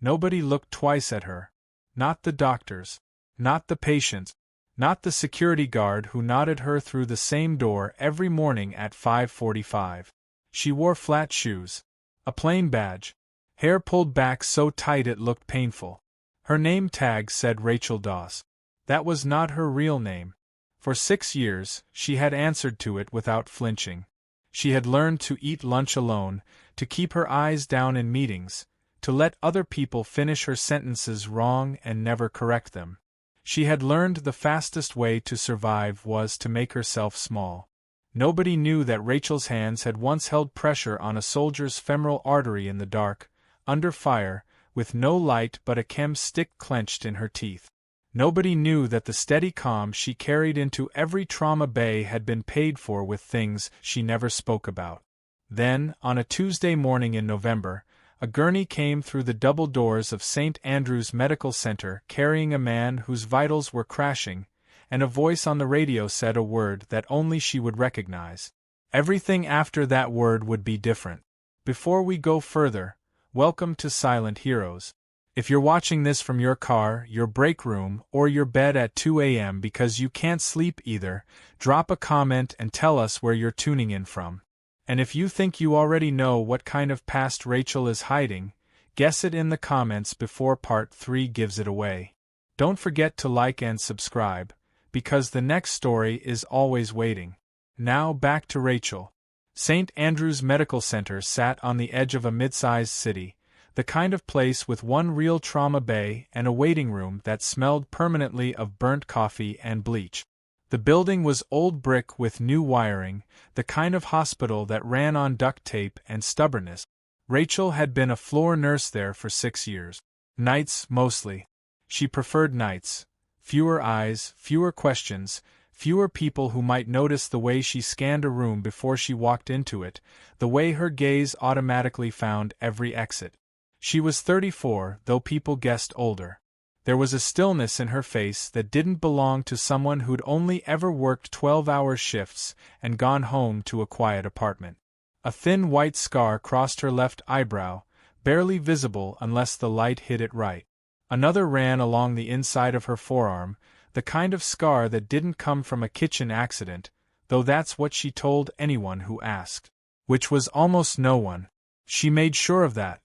Nobody looked twice at her. Not the doctors. Not the patients. Not the security guard who nodded her through the same door every morning at 5:45. She wore flat shoes. A plain badge. Hair pulled back so tight it looked painful. Her name tag said Rachel Doss. That was not her real name. For 6 years, she had answered to it without flinching. She had learned to eat lunch alone, to keep her eyes down in meetings, to let other people finish her sentences wrong and never correct them. She had learned the fastest way to survive was to make herself small. Nobody knew that Rachel's hands had once held pressure on a soldier's femoral artery in the dark, under fire, with no light but a chem stick clenched in her teeth. Nobody knew that the steady calm she carried into every trauma bay had been paid for with things she never spoke about. Then, on a Tuesday morning in November, a gurney came through the double doors of St. Andrew's Medical Center carrying a man whose vitals were crashing, and a voice on the radio said a word that only she would recognize. Everything after that word would be different. Before we go further, welcome to Silent Heroes. If you're watching this from your car, your break room, or your bed at 2 a.m. because you can't sleep either, drop a comment and tell us where you're tuning in from. And if you think you already know what kind of past Rachel is hiding, guess it in the comments before part 3 gives it away. Don't forget to like and subscribe, because the next story is always waiting. Now back to Rachel. St. Andrew's Medical Center sat on the edge of a mid-sized city, the kind of place with one real trauma bay and a waiting room that smelled permanently of burnt coffee and bleach. The building was old brick with new wiring, the kind of hospital that ran on duct tape and stubbornness. Rachel had been a floor nurse there for 6 years. Nights, mostly. She preferred nights. Fewer eyes, fewer questions, fewer people who might notice the way she scanned a room before she walked into it, the way her gaze automatically found every exit. She was 34, though people guessed older. There was a stillness in her face that didn't belong to someone who'd only ever worked 12-hour shifts and gone home to a quiet apartment. A thin white scar crossed her left eyebrow, barely visible unless the light hit it right. Another ran along the inside of her forearm, the kind of scar that didn't come from a kitchen accident, though that's what she told anyone who asked. Which was almost no one. She made sure of that.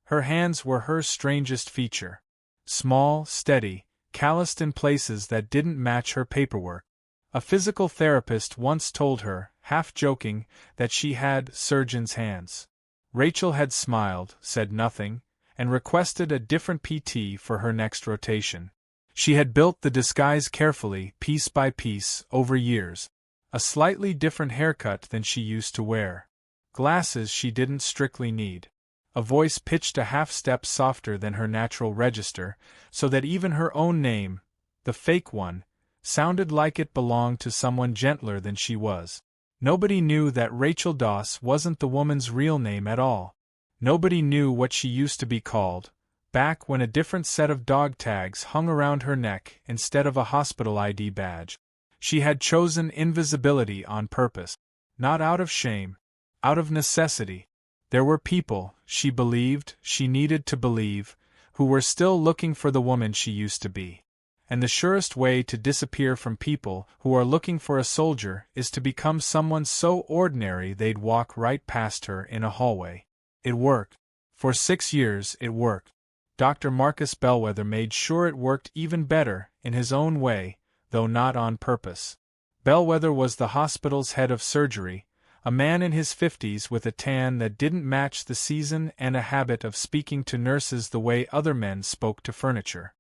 Her hands were her strangest feature. Small, steady, calloused in places that didn't match her paperwork. A physical therapist once told her, half joking, that she had surgeon's hands. Rachel had smiled, said nothing, and requested a different PT for her next rotation. She had built the disguise carefully, piece by piece, over years. A slightly different haircut than she used to wear. Glasses she didn't strictly need. A voice pitched a half-step softer than her natural register, so that even her own name, the fake one, sounded like it belonged to someone gentler than she was. Nobody knew that Rachel Doss wasn't the woman's real name at all. Nobody knew what she used to be called, back when a different set of dog tags hung around her neck instead of a hospital ID badge. She had chosen invisibility on purpose. Not out of shame. Out of necessity. There were people, she believed, she needed to believe, who were still looking for the woman she used to be. And the surest way to disappear from people who are looking for a soldier is to become someone so ordinary they'd walk right past her in a hallway. It worked. For 6 years it worked. Dr. Marcus Bellwether made sure it worked even better, in his own way, though not on purpose. Bellwether was the hospital's head of surgery, a man in his 50s with a tan that didn't match the season and a habit of speaking to nurses the way other men spoke to furniture.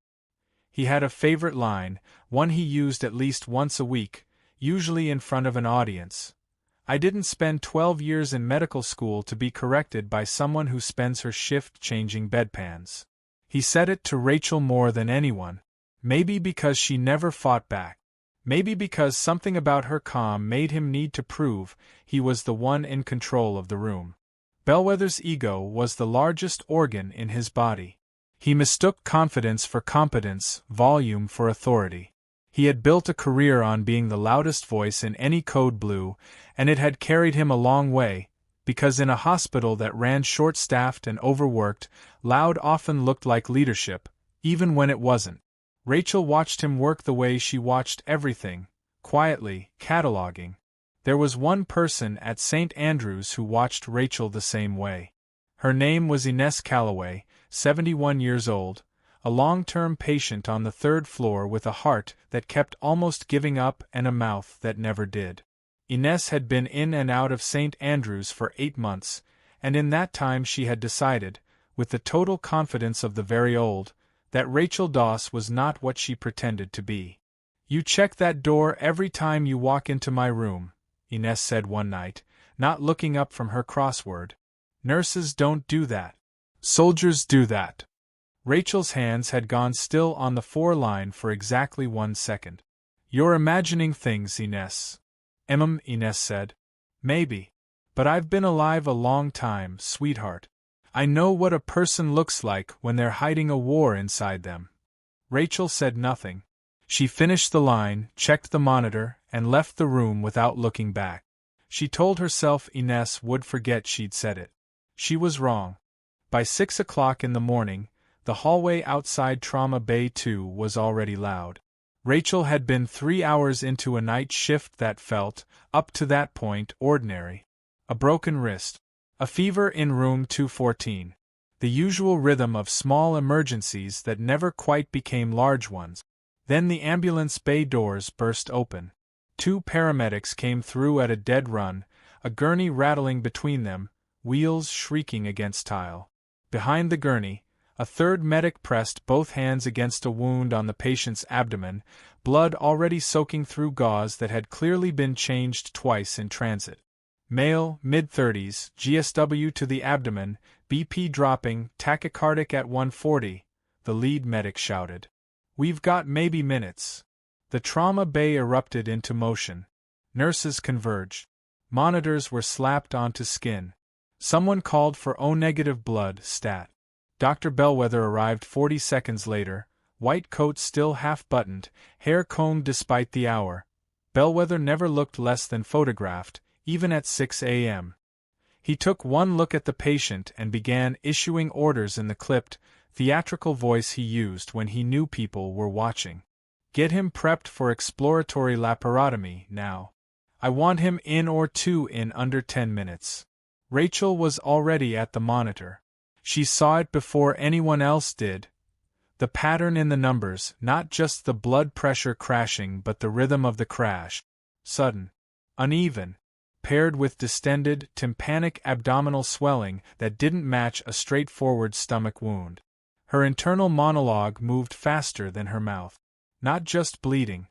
He had a favorite line, one he used at least once a week, usually in front of an audience. I didn't spend 12 years in medical school to be corrected by someone who spends her shift changing bedpans. He said it to Rachel more than anyone, maybe because she never fought back. Maybe because something about her calm made him need to prove he was the one in control of the room. Bellwether's ego was the largest organ in his body. He mistook confidence for competence, volume for authority. He had built a career on being the loudest voice in any code blue, and it had carried him a long way, Because in a hospital that ran short-staffed and overworked, loud often looked like leadership, even when it wasn't. Rachel watched him work the way she watched everything, quietly, cataloging. There was one person at St. Andrew's who watched Rachel the same way. Her name was Inez Calloway, 71 years old, a long-term patient on the third floor with a heart that kept almost giving up and a mouth that never did. Inez had been in and out of St. Andrew's for 8 months, and in that time she had decided, with the total confidence of the very old, that Rachel Doss was not what she pretended to be. "You check that door every time you walk into my room," Inez said one night, not looking up from her crossword. "Nurses don't do that. Soldiers do that." Rachel's hands had gone still on the 4 line for exactly 1 second. "You're imagining things, Inez." Inez said. "Maybe. But I've been alive a long time, sweetheart. I know what a person looks like when they're hiding a war inside them." Rachel said nothing. She finished the line, checked the monitor, and left the room without looking back. She told herself Inez would forget she'd said it. She was wrong. By 6 o'clock in the morning, the hallway outside Trauma Bay 2 was already loud. Rachel had been 3 hours into a night shift that felt, up to that point, ordinary. A broken wrist. A fever in room 214. The usual rhythm of small emergencies that never quite became large ones. Then the ambulance bay doors burst open. 2 paramedics came through at a dead run, a gurney rattling between them, wheels shrieking against tile. Behind the gurney, a third medic pressed both hands against a wound on the patient's abdomen, blood already soaking through gauze that had clearly been changed twice in transit. Male, mid-30s, GSW to the abdomen, BP dropping, tachycardic at 140, the lead medic shouted. "We've got maybe minutes." The trauma bay erupted into motion. Nurses converged. Monitors were slapped onto skin. Someone called for O-negative blood, stat. Dr. Bellwether arrived 40 seconds later, white coat still half-buttoned, hair combed despite the hour. Bellwether never looked less than photographed, even at 6 a.m. He took one look at the patient and began issuing orders in the clipped, theatrical voice he used when he knew people were watching. "Get him prepped for exploratory laparotomy, now. I want him in or 2 in under 10 minutes. Rachel was already at the monitor. She saw it before anyone else did. The pattern in the numbers, not just the blood pressure crashing but the rhythm of the crash. Sudden. Uneven. Paired with distended, tympanic abdominal swelling that didn't match a straightforward stomach wound. Her internal monologue moved faster than her mouth. Not just bleeding.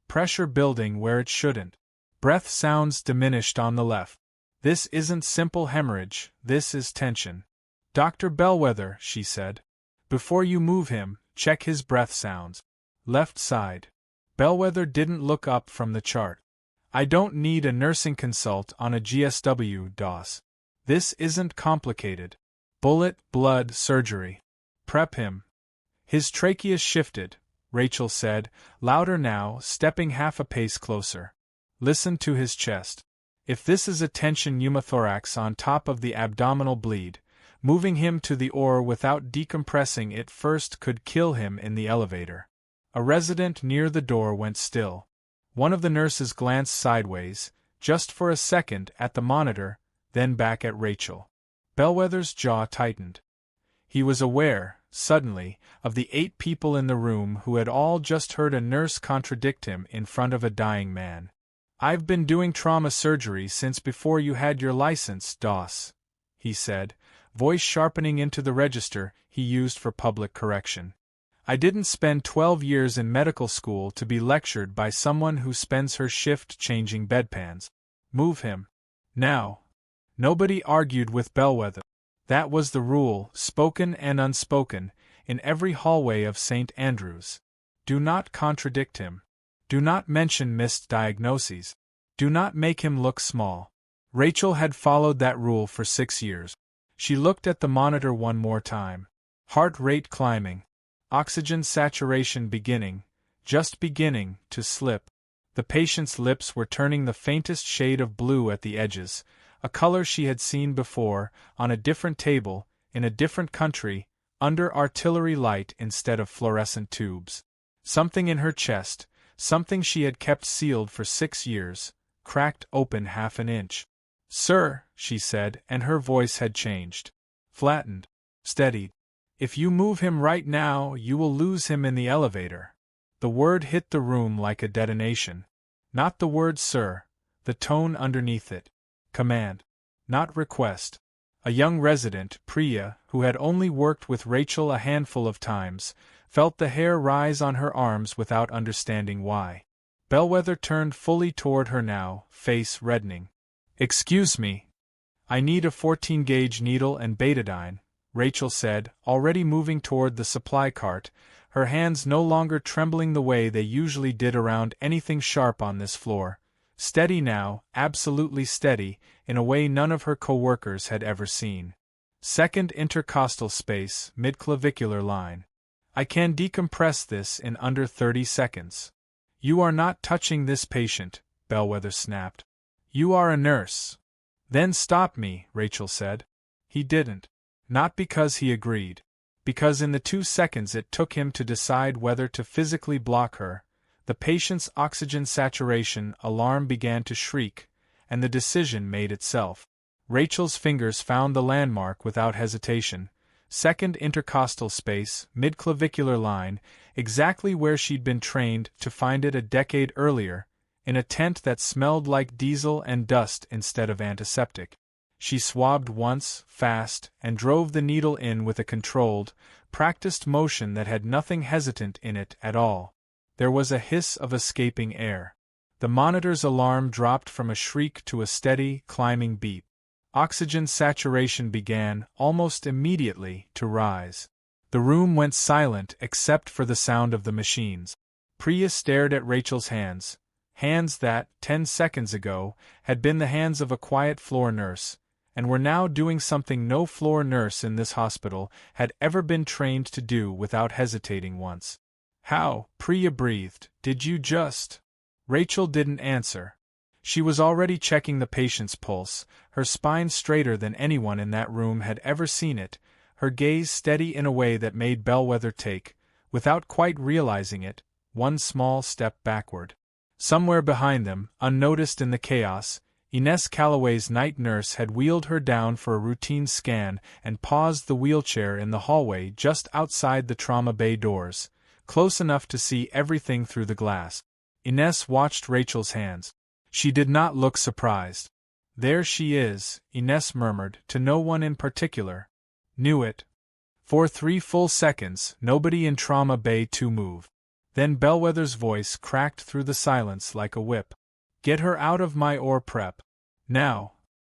Pressure building where it shouldn't. Breath sounds diminished on the left. "This isn't simple hemorrhage, this is tension. Dr. Bellwether," she said. "Before you move him, check his breath sounds. Left side." Bellwether didn't look up from the chart. "I don't need a nursing consult on a GSW, Doss. This isn't complicated. Bullet, blood, surgery. Prep him." His trachea shifted, Rachel said, louder now, stepping half a pace closer. "Listen to his chest. If this is a tension pneumothorax on top of the abdominal bleed, moving him to the OR without decompressing it first could kill him in the elevator." A resident near the door went still. One of the nurses glanced sideways, just for a second, at the monitor, then back at Rachel. Bellwether's jaw tightened. He was aware, suddenly, of the 8 people in the room who had all just heard a nurse contradict him in front of a dying man. "I've been doing trauma surgery since before you had your license, Doss," he said, voice sharpening into the register he used for public correction. "I didn't spend 12 years in medical school to be lectured by someone who spends her shift changing bedpans. Move him. Now." Nobody argued with Bellwether. That was the rule, spoken and unspoken, in every hallway of St. Andrew's. Do not contradict him. Do not mention missed diagnoses. Do not make him look small. Rachel had followed that rule for 6 years. She looked at the monitor one more time. Heart rate climbing. Oxygen saturation beginning, just beginning, to slip. The patient's lips were turning the faintest shade of blue at the edges, A color she had seen before, on a different table, in a different country, under artillery light instead of fluorescent tubes. Something in her chest, something she had kept sealed for 6 years, cracked open half an inch. "Sir," she said, and her voice had changed. Flattened. Steadied. "If you move him right now, you will lose him in the elevator." The word hit the room like a detonation. Not the word "sir," the tone underneath it. Command. Not request. A young resident, Priya, who had only worked with Rachel a handful of times, felt the hair rise on her arms without understanding why. Bellwether turned fully toward her now, face reddening. "Excuse me. I need a 14-gauge needle and betadine," Rachel said, already moving toward the supply cart, her hands no longer trembling the way they usually did around anything sharp on this floor. Steady now, absolutely steady, in a way none of her co-workers had ever seen. Second intercostal space, mid-clavicular line. "I can decompress this in under 30 seconds. You are not touching this patient," Bellwether snapped. "You are a nurse." "Then stop me," Rachel said. He didn't. Not because he agreed. Because in the 2 seconds it took him to decide whether to physically block her, the patient's oxygen saturation alarm began to shriek, and the decision made itself. Rachel's fingers found the landmark without hesitation. Second intercostal space, mid-clavicular line, exactly where she'd been trained to find it a decade earlier, in a tent that smelled like diesel and dust instead of antiseptic. She swabbed once, fast, and drove the needle in with a controlled, practiced motion that had nothing hesitant in it at all. There was a hiss of escaping air. The monitor's alarm dropped from a shriek to a steady, climbing beep. Oxygen saturation began, almost immediately, to rise. The room went silent except for the sound of the machines. Priya stared at Rachel's hands. Hands that, 10 seconds ago, had been the hands of a quiet floor nurse, and were now doing something no floor nurse in this hospital had ever been trained to do without hesitating once. "How," Priya breathed, "did you just—" Rachel didn't answer. She was already checking the patient's pulse, her spine straighter than anyone in that room had ever seen it, her gaze steady in a way that made Bellwether take, without quite realizing it, one small step backward. Somewhere behind them, unnoticed in the chaos, Ines Calloway's night nurse had wheeled her down for a routine scan and paused the wheelchair in the hallway just outside the trauma bay doors, close enough to see everything through the glass. Ines watched Rachel's hands. She did not look surprised. "There she is," Ines murmured, to no one in particular. "Knew it." For 3 full seconds, nobody in Trauma Bay 2 moved. Then Bellwether's voice cracked through the silence like a whip. "Get her out of my OR prep. Now."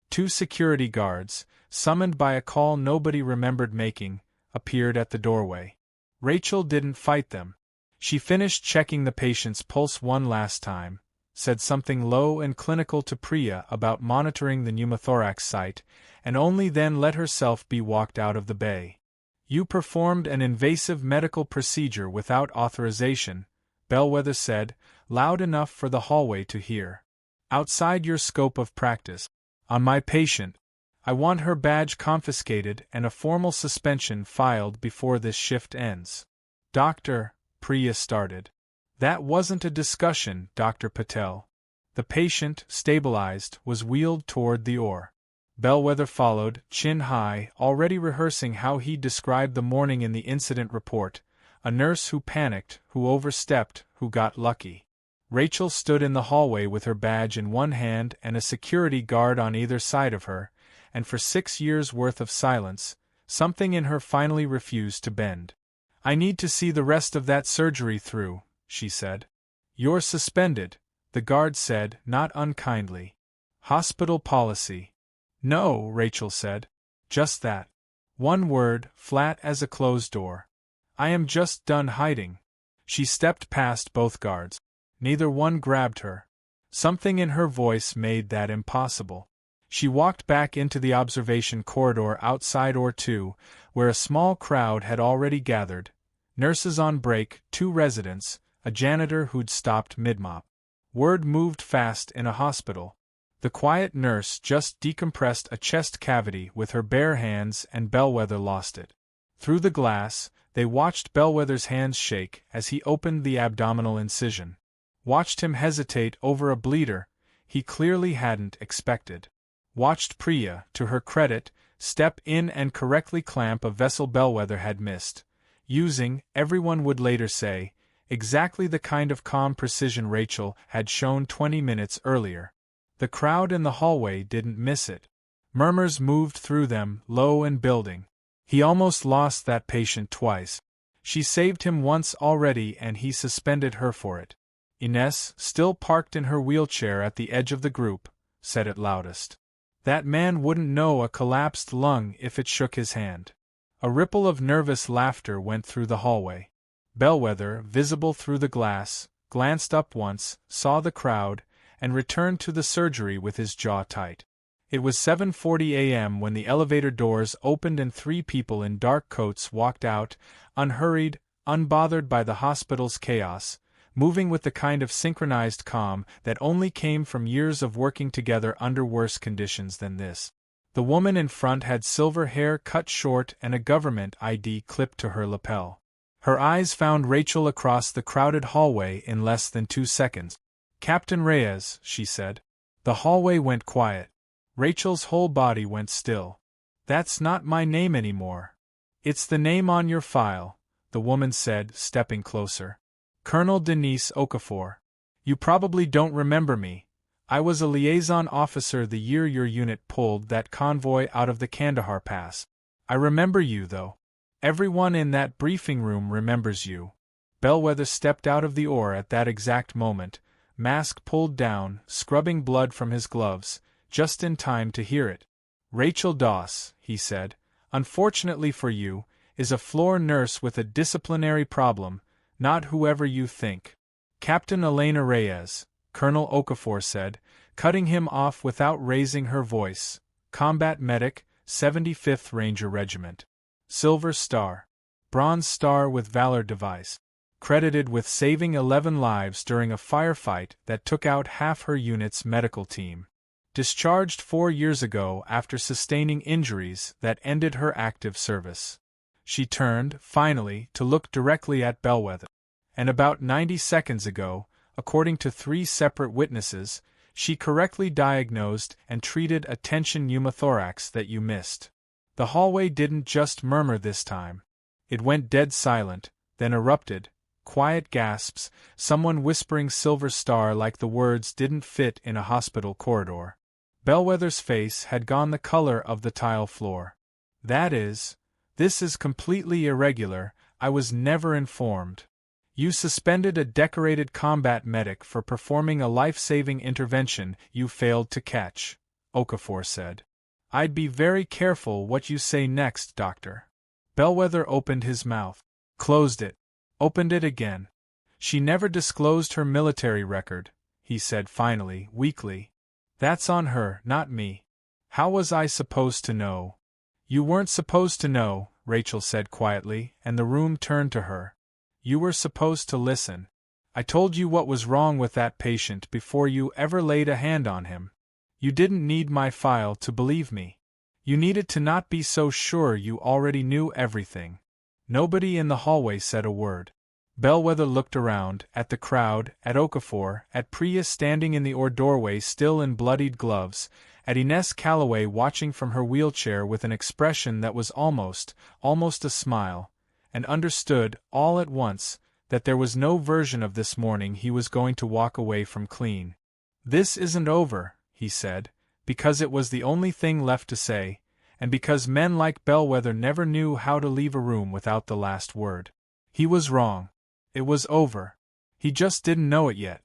2 security guards, summoned by a call nobody remembered making, appeared at the doorway. Rachel didn't fight them. She finished checking the patient's pulse one last time, said something low and clinical to Priya about monitoring the pneumothorax site, and only then let herself be walked out of the bay. "You performed an invasive medical procedure without authorization," Bellwether said, loud enough for the hallway to hear. "Outside your scope of practice. On my patient. I want her badge confiscated and a formal suspension filed before this shift ends." "Doctor," Priya started. "That wasn't a discussion, Dr. Patel." The patient, stabilized, was wheeled toward the OR. Bellwether followed, chin high, already rehearsing how he'd describe the morning in the incident report, a nurse who panicked, who overstepped, who got lucky. Rachel stood in the hallway with her badge in one hand and a security guard on either side of her, and for 6 years' worth of silence, something in her finally refused to bend. "I need to see the rest of that surgery through," she said. "You're suspended," the guard said, not unkindly. "Hospital policy." "No," Rachel said. "Just that. One word, flat as a closed door. I am just done hiding." She stepped past both guards. Neither one grabbed her. Something in her voice made that impossible. She walked back into the observation corridor outside OR 2, where a small crowd had already gathered. Nurses on break, 2 residents, a janitor who'd stopped mid-mop. Word moved fast in a hospital. The quiet nurse just decompressed a chest cavity with her bare hands and Bellwether lost it. Through the glass, they watched Bellwether's hands shake as he opened the abdominal incision. Watched him hesitate over a bleeder he clearly hadn't expected. Watched Priya, to her credit, step in and correctly clamp a vessel Bellwether had missed, using, everyone would later say, exactly the kind of calm precision Rachel had shown 20 minutes earlier. The crowd in the hallway didn't miss it. Murmurs moved through them, low and building. He almost lost that patient twice. She saved him once already and he suspended her for it. Ines, still parked in her wheelchair at the edge of the group, said it loudest. That man wouldn't know a collapsed lung if it shook his hand. A ripple of nervous laughter went through the hallway. Bellwether, visible through the glass, glanced up once, saw the crowd, and returned to the surgery with his jaw tight. It was 7:40 a.m. when the elevator doors opened and 3 people in dark coats walked out, unhurried, unbothered by the hospital's chaos, moving with the kind of synchronized calm that only came from years of working together under worse conditions than this. The woman in front had silver hair cut short and a government ID clipped to her lapel. Her eyes found Rachel across the crowded hallway in less than 2 seconds. "Captain Reyes," she said. The hallway went quiet. Rachel's whole body went still. "That's not my name anymore. It's the name on your file," the woman said, stepping closer. "Colonel Denise Okafor. You probably don't remember me. I was a liaison officer the year your unit pulled that convoy out of the Kandahar Pass. I remember you, though. Everyone in that briefing room remembers you." Bellwether stepped out of the oar at that exact moment, mask pulled down, scrubbing blood from his gloves, just in time to hear it. "Rachel Doss," he said, "unfortunately for you, is a floor nurse with a disciplinary problem, not whoever you think." "Captain Elena Reyes," Colonel Okafor said, cutting him off without raising her voice. "Combat medic, 75th Ranger Regiment. Silver Star. Bronze Star with Valor Device. Credited with saving 11 lives during a firefight that took out half her unit's medical team. Discharged 4 years ago after sustaining injuries that ended her active service." She turned, finally, to look directly at Bellwether. "And about 90 seconds ago, according to 3 separate witnesses, she correctly diagnosed and treated a tension pneumothorax that you missed." The hallway didn't just murmur this time. It went dead silent, then erupted, quiet gasps, someone whispering Silver Star like the words didn't fit in a hospital corridor. Bellwether's face had gone the color of the tile floor. This is completely irregular, I was never informed." "You suspended a decorated combat medic for performing a life-saving intervention you failed to catch," Okafor said. "I'd be very careful what you say next, Doctor." Bellwether opened his mouth, closed it, opened it again. "She never disclosed her military record," he said finally, weakly. "That's on her, not me. How was I supposed to know?" "You weren't supposed to know," Rachel said quietly, and the room turned to her. "You were supposed to listen. I told you what was wrong with that patient before you ever laid a hand on him. You didn't need my file to believe me. You needed to not be so sure you already knew everything." Nobody in the hallway said a word. Bellwether looked around, at the crowd, at Okafor, at Priya standing in the doorway still in bloodied gloves, at Ines Calloway watching from her wheelchair with an expression that was almost a smile, and understood, all at once, that there was no version of this morning he was going to walk away from clean. "This isn't over," he said, because it was the only thing left to say, and because men like Bellwether never knew how to leave a room without the last word. He was wrong. It was over. He just didn't know it yet.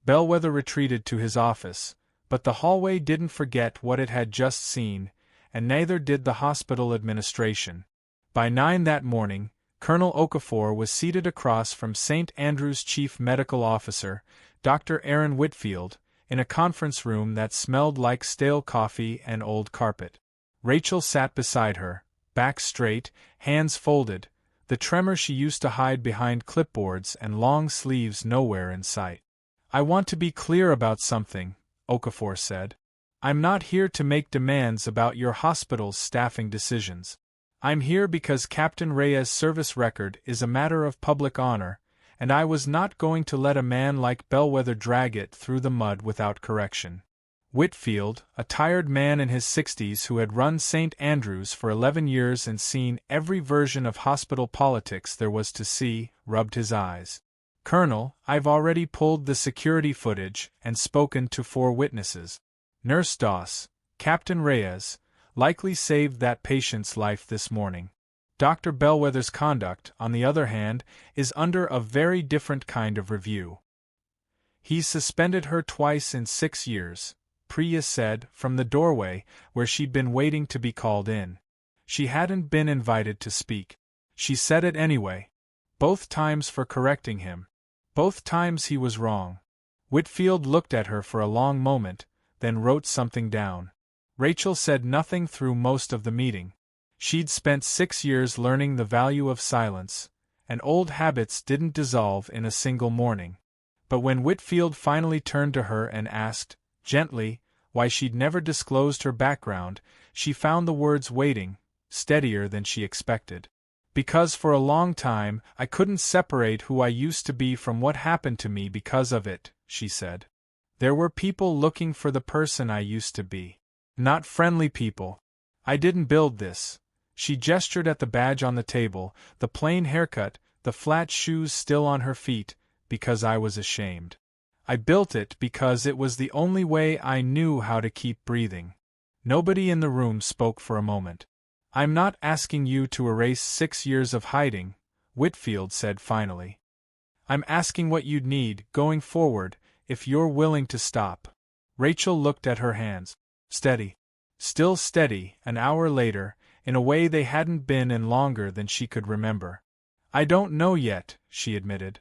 Bellwether retreated to his office, but the hallway didn't forget what it had just seen, and neither did the hospital administration. By 9 that morning, Colonel Okafor was seated across from St. Andrew's chief medical officer, Dr. Aaron Whitfield, in a conference room that smelled like stale coffee and old carpet. Rachel sat beside her, back straight, hands folded, the tremor she used to hide behind clipboards and long sleeves nowhere in sight. "I want to be clear about something," Okafor said. I'm not here to make demands about your hospital's staffing decisions. I'm here because Captain Reyes' service record is a matter of public honor, and I was not going to let a man like Bellwether drag it through the mud without correction. Whitfield, a tired man in his 60s who had run St. Andrews for 11 years and seen every version of hospital politics there was to see, rubbed his eyes. Colonel, I've already pulled the security footage and spoken to 4 witnesses. Nurse Doss, Captain Reyes, likely saved that patient's life this morning. Dr. Bellwether's conduct, on the other hand, is under a very different kind of review. He's suspended her twice in 6 years, Priya said, from the doorway, where she'd been waiting to be called in. She hadn't been invited to speak. She said it anyway. Both times for correcting him. Both times he was wrong. Whitfield looked at her for a long moment, then wrote something down. Rachel said nothing through most of the meeting. She'd spent 6 years learning the value of silence, and old habits didn't dissolve in a single morning. But when Whitfield finally turned to her and asked, gently, why she'd never disclosed her background, she found the words waiting, steadier than she expected. Because for a long time I couldn't separate who I used to be from what happened to me because of it, she said. There were people looking for the person I used to be. Not friendly people. I didn't build this. She gestured at the badge on the table, the plain haircut, the flat shoes still on her feet, because I was ashamed. I built it because it was the only way I knew how to keep breathing. Nobody in the room spoke for a moment. I'm not asking you to erase 6 years of hiding, Whitfield said finally. I'm asking what you'd need, going forward, if you're willing to stop. Rachel looked at her hands. Steady. Still steady, an hour later, in a way they hadn't been in longer than she could remember. I don't know yet, she admitted.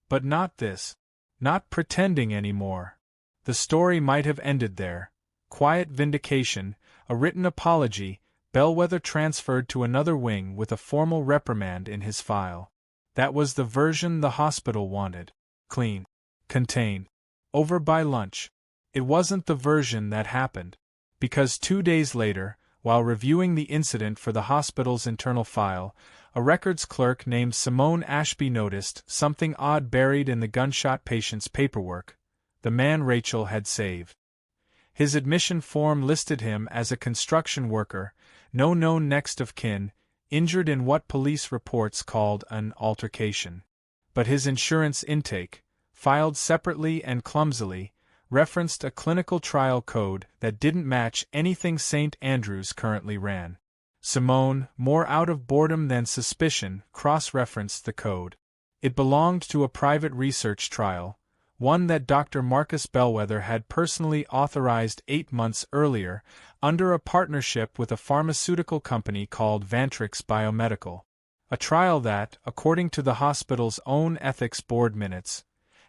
But not this. Not pretending anymore. The story might have ended there. Quiet vindication, a written apology, Bellwether transferred to another wing with a formal reprimand in his file. That was the version the hospital wanted. Clean. Contain. Over by lunch. It wasn't the version that happened. Because 2 days later, while reviewing the incident for the hospital's internal file, a records clerk named Simone Ashby noticed something odd buried in the gunshot patient's paperwork, the man Rachel had saved. His admission form listed him as a construction worker, no known next of kin, injured in what police reports called an altercation. But his insurance intake, filed separately and clumsily, referenced a clinical trial code that didn't match anything St. Andrews currently ran. Simone, more out of boredom than suspicion, cross-referenced the code. It belonged to a private research trial, one that Dr. Marcus Bellwether had personally authorized 8 months earlier, under a partnership with a pharmaceutical company called Vantrix Biomedical. A trial that, according to the hospital's own ethics board minutes,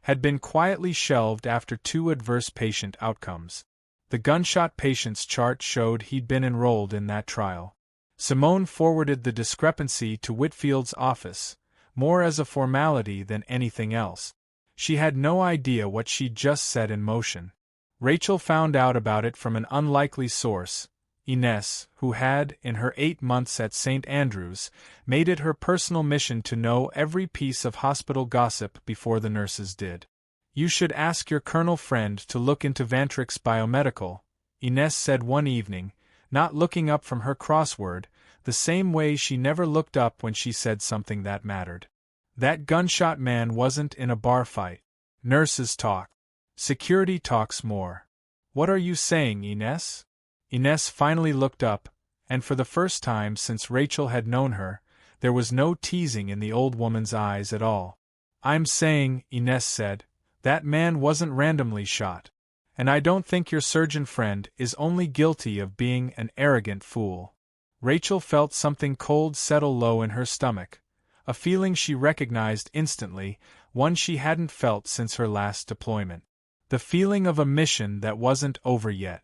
had been quietly shelved after 2 adverse patient outcomes. The gunshot patient's chart showed he'd been enrolled in that trial. Simone forwarded the discrepancy to Whitfield's office, more as a formality than anything else. She had no idea what she'd just set in motion. Rachel found out about it from an unlikely source, Ines, who had, in her 8 months at St. Andrews, made it her personal mission to know every piece of hospital gossip before the nurses did. You should ask your colonel friend to look into Vantrix Biomedical, Ines said one evening, not looking up from her crossword, the same way she never looked up when she said something that mattered. That gunshot man wasn't in a bar fight. Nurses talk. Security talks more. What are you saying, Ines? Ines finally looked up, and for the first time since Rachel had known her, there was no teasing in the old woman's eyes at all. I'm saying, Ines said, that man wasn't randomly shot. And I don't think your surgeon friend is only guilty of being an arrogant fool. Rachel felt something cold settle low in her stomach, a feeling she recognized instantly, one she hadn't felt since her last deployment. The feeling of a mission that wasn't over yet.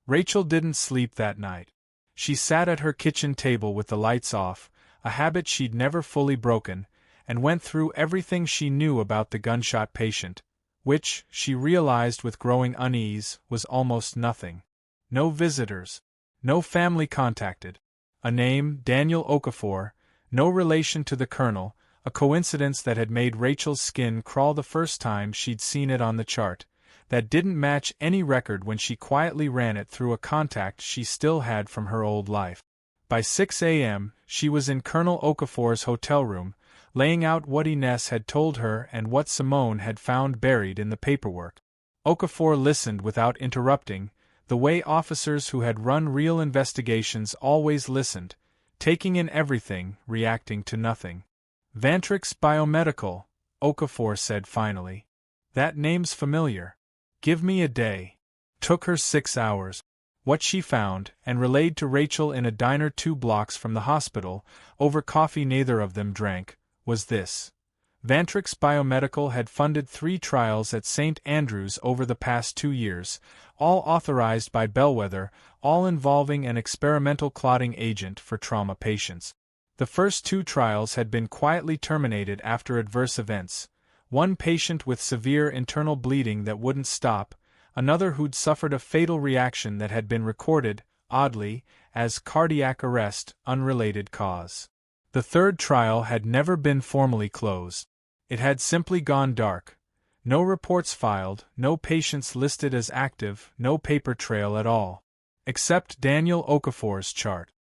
Rachel didn't sleep that night. She sat at her kitchen table with the lights off, a habit she'd never fully broken, and went through everything she knew about the gunshot patient, which, she realized with growing unease, was almost nothing. No visitors. No family contacted. A name, Daniel Okafor, no relation to the colonel, a coincidence that had made Rachel's skin crawl the first time she'd seen it on the chart, that didn't match any record when she quietly ran it through a contact she still had from her old life. By 6 a.m., she was in Colonel Okafor's hotel room, laying out what Inez had told her and what Simone had found buried in the paperwork. Okafor listened without interrupting, the way officers who had run real investigations always listened, taking in everything, reacting to nothing. Vantrix Biomedical, Okafor said finally. That name's familiar. Give me a day. Took her 6 hours. What she found, and relayed to Rachel in a diner 2 blocks from the hospital, over coffee neither of them drank, was this. Vantrix Biomedical had funded 3 trials at St. Andrews over the past 2 years, all authorized by Bellwether, all involving an experimental clotting agent for trauma patients. The first 2 trials had been quietly terminated after adverse events, one patient with severe internal bleeding that wouldn't stop, another who'd suffered a fatal reaction that had been recorded, oddly, as cardiac arrest, unrelated cause. The third trial had never been formally closed. It had simply gone dark. No reports filed, no patients listed as active, no paper trail at all. Except Daniel Okafor's chart.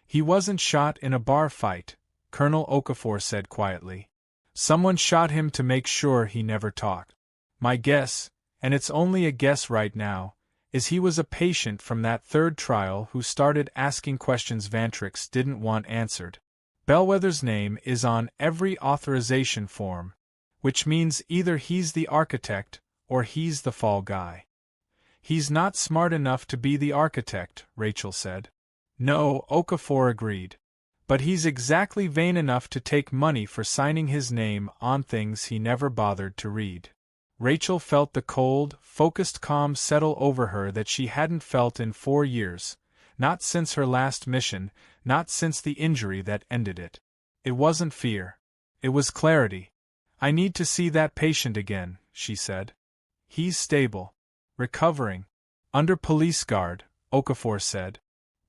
He wasn't shot in a bar fight, Colonel Okafor said quietly. Someone shot him to make sure he never talked. My guess, and it's only a guess right now, is he was a patient from that third trial who started asking questions Vantrix didn't want answered. Bellwether's name is on every authorization form, which means either he's the architect or he's the fall guy. He's not smart enough to be the architect, Rachel said. No, Okafor agreed. But he's exactly vain enough to take money for signing his name on things he never bothered to read. Rachel felt the cold, focused calm settle over her that she hadn't felt in 4 years, not since her last mission, not since the injury that ended it. It wasn't fear. It was clarity. I need to see that patient again, she said. He's stable. Recovering. Under police guard, Okafor said.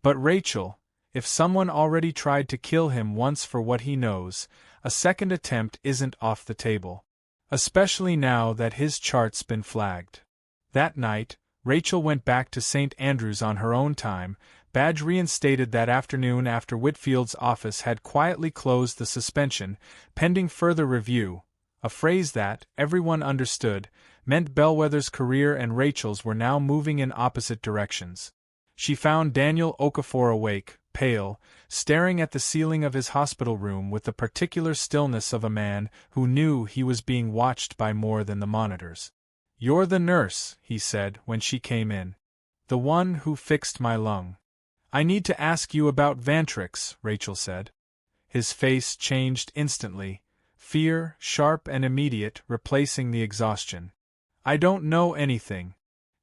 But Rachel, if someone already tried to kill him once for what he knows, a second attempt isn't off the table. Especially now that his chart's been flagged. That night, Rachel went back to St. Andrews on her own time, badge reinstated that afternoon after Whitfield's office had quietly closed the suspension, pending further review, a phrase that, everyone understood, meant Bellwether's career and Rachel's were now moving in opposite directions. She found Daniel Okafor awake, pale, staring at the ceiling of his hospital room with the particular stillness of a man who knew he was being watched by more than the monitors. You're the nurse, he said when she came in. The one who fixed my lung. I need to ask you about Vantrix, Rachel said. His face changed instantly, fear, sharp and immediate, replacing the exhaustion. I don't know anything.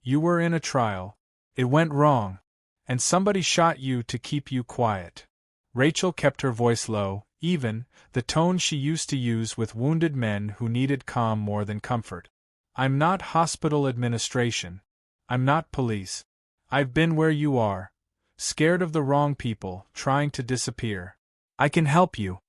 You were in a trial. It went wrong. And somebody shot you to keep you quiet. Rachel kept her voice low, even, the tone she used to use with wounded men who needed calm more than comfort. I'm not hospital administration. I'm not police. I've been where you are. Scared of the wrong people, trying to disappear. I can help you.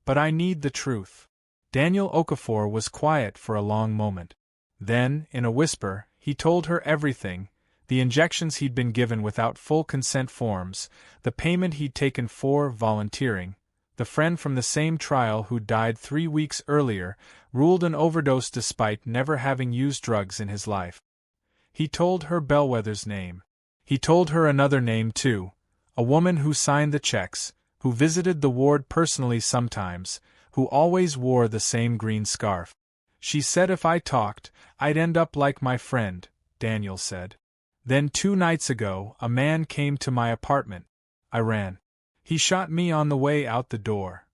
But I need the truth. Daniel Okafor was quiet for a long moment. Then, in a whisper, he told her everything. The injections he'd been given without full consent forms, the payment he'd taken for volunteering, the friend from the same trial who died 3 weeks earlier, ruled an overdose despite never having used drugs in his life. He told her Bellwether's name. He told her another name too, a woman who signed the checks, who visited the ward personally sometimes, who always wore the same green scarf. She said if I talked, I'd end up like my friend, Daniel said. Then 2 nights ago, a man came to my apartment. I ran. He shot me on the way out the door.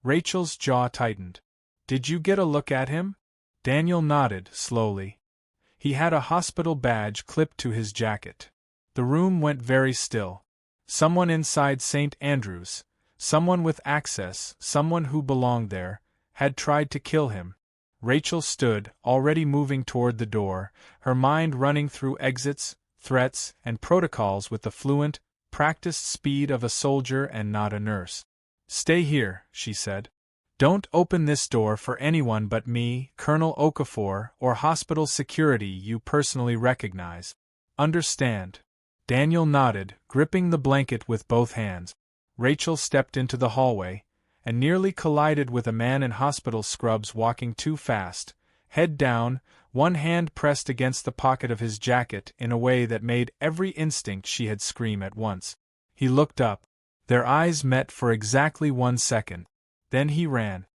Rachel's jaw tightened. Did you get a look at him? Daniel nodded, slowly. He had a hospital badge clipped to his jacket. The room went very still. Someone inside St. Andrews, someone with access, someone who belonged there, had tried to kill him. Rachel stood, already moving toward the door, her mind running through exits, threats, and protocols with the fluent, practiced speed of a soldier and not a nurse. "Stay here," she said. "Don't open this door for anyone but me, Colonel Okafor, or hospital security you personally recognize. Understand?" Daniel nodded, gripping the blanket with both hands. Rachel stepped into the hallway, and nearly collided with a man in hospital scrubs walking too fast, head down, one hand pressed against the pocket of his jacket in a way that made every instinct she had scream at once. He looked up. Their eyes met for exactly 1 second. Then he ran.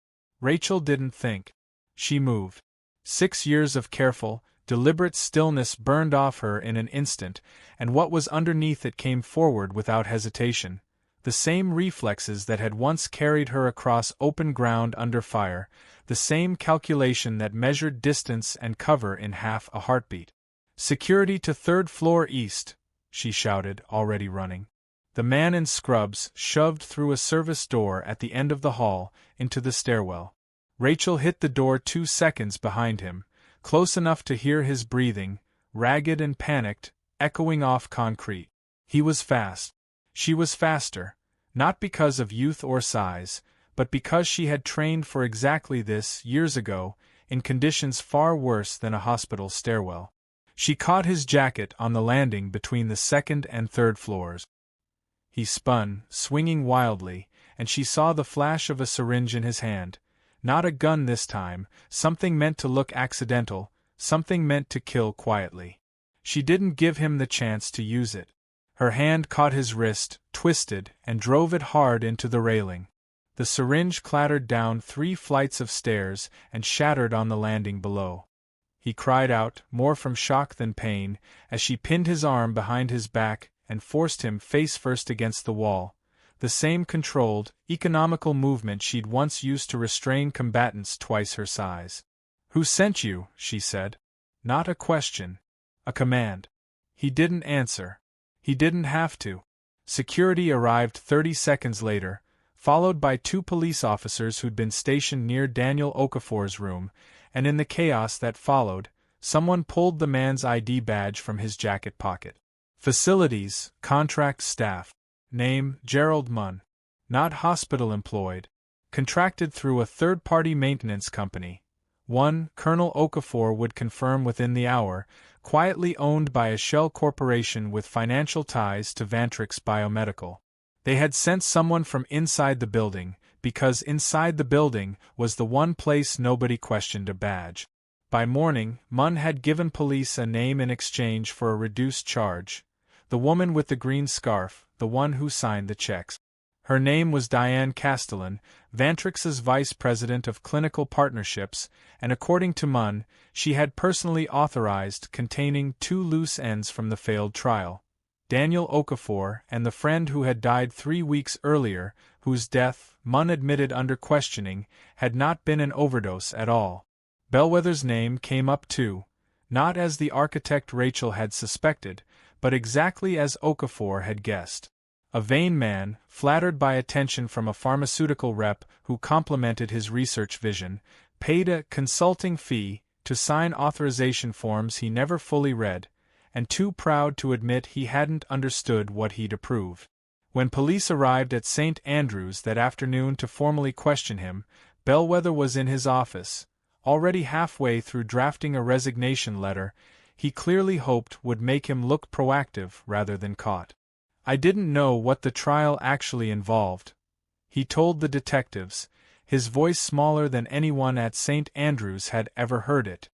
Rachel didn't think. She moved. 6 years of careful, deliberate stillness burned off her in an instant, and what was underneath it came forward without hesitation. The same reflexes that had once carried her across open ground under fire, the same calculation that measured distance and cover in half a heartbeat. "Security to 3rd floor east," she shouted, already running. The man in scrubs shoved through a service door at the end of the hall, into the stairwell. Rachel hit the door 2 seconds behind him, close enough to hear his breathing, ragged and panicked, echoing off concrete. He was fast. She was faster, not because of youth or size, but because she had trained for exactly this years ago, in conditions far worse than a hospital stairwell. She caught his jacket on the landing between the 2nd and 3rd floors. He spun, swinging wildly, and she saw the flash of a syringe in his hand. Not a gun this time, something meant to look accidental, something meant to kill quietly. She didn't give him the chance to use it. Her hand caught his wrist, twisted, and drove it hard into the railing. The syringe clattered down 3 flights of stairs and shattered on the landing below. He cried out, more from shock than pain, as she pinned his arm behind his back and forced him face first against the wall, the same controlled, economical movement she'd once used to restrain combatants twice her size. "Who sent you?" she said. Not a question. A command. He didn't answer. He didn't have to. Security arrived 30 seconds later, followed by 2 police officers who'd been stationed near Daniel Okafor's room, and in the chaos that followed, someone pulled the man's ID badge from his jacket pocket. Facilities, contract staff. Name, Gerald Munn. Not hospital employed. Contracted through a third-party maintenance company. One, Colonel Okafor would confirm within the hour, quietly owned by a shell corporation with financial ties to Vantrix Biomedical. They had sent someone from inside the building, because inside the building was the one place nobody questioned a badge. By morning, Munn had given police a name in exchange for a reduced charge. The woman with the green scarf, the one who signed the checks. Her name was Diane Castellan, Vantrix's vice president of clinical partnerships, and according to Munn, she had personally authorized containing 2 loose ends from the failed trial. Daniel Okafor and the friend who had died 3 weeks earlier, whose death, Munn admitted under questioning, had not been an overdose at all. Bellwether's name came up too, not as the architect Rachel had suspected, but exactly as Okafor had guessed. A vain man, flattered by attention from a pharmaceutical rep who complimented his research vision, paid a consulting fee to sign authorization forms he never fully read, and too proud to admit he hadn't understood what he'd approved. When police arrived at St. Andrews that afternoon to formally question him, Bellwether was in his office, already halfway through drafting a resignation letter he clearly hoped would make him look proactive rather than caught. "I didn't know what the trial actually involved," he told the detectives, his voice smaller than anyone at St. Andrews had ever heard it.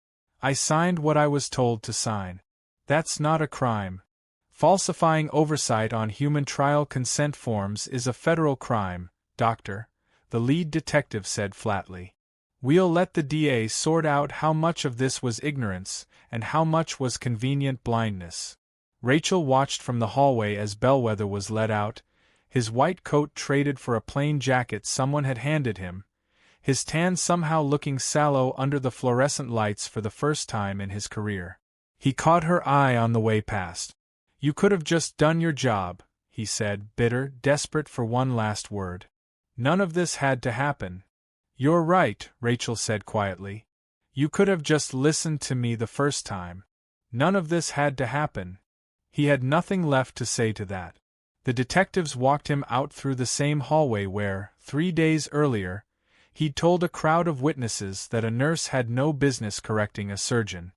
"I signed what I was told to sign. That's not a crime. Falsifying oversight on human trial consent forms is a federal crime, Doctor," the lead detective said flatly. "We'll let the DA sort out how much of this was ignorance and how much was convenient blindness." Rachel watched from the hallway as Bellwether was led out, his white coat traded for a plain jacket someone had handed him, his tan somehow looking sallow under the fluorescent lights for the first time in his career. He caught her eye on the way past. "You could have just done your job," he said, bitter, desperate for one last word. "None of this had to happen." "You're right," Rachel said quietly. "You could have just listened to me the first time. None of this had to happen." He had nothing left to say to that. The detectives walked him out through the same hallway where, 3 days earlier, he'd told a crowd of witnesses that a nurse had no business correcting a surgeon.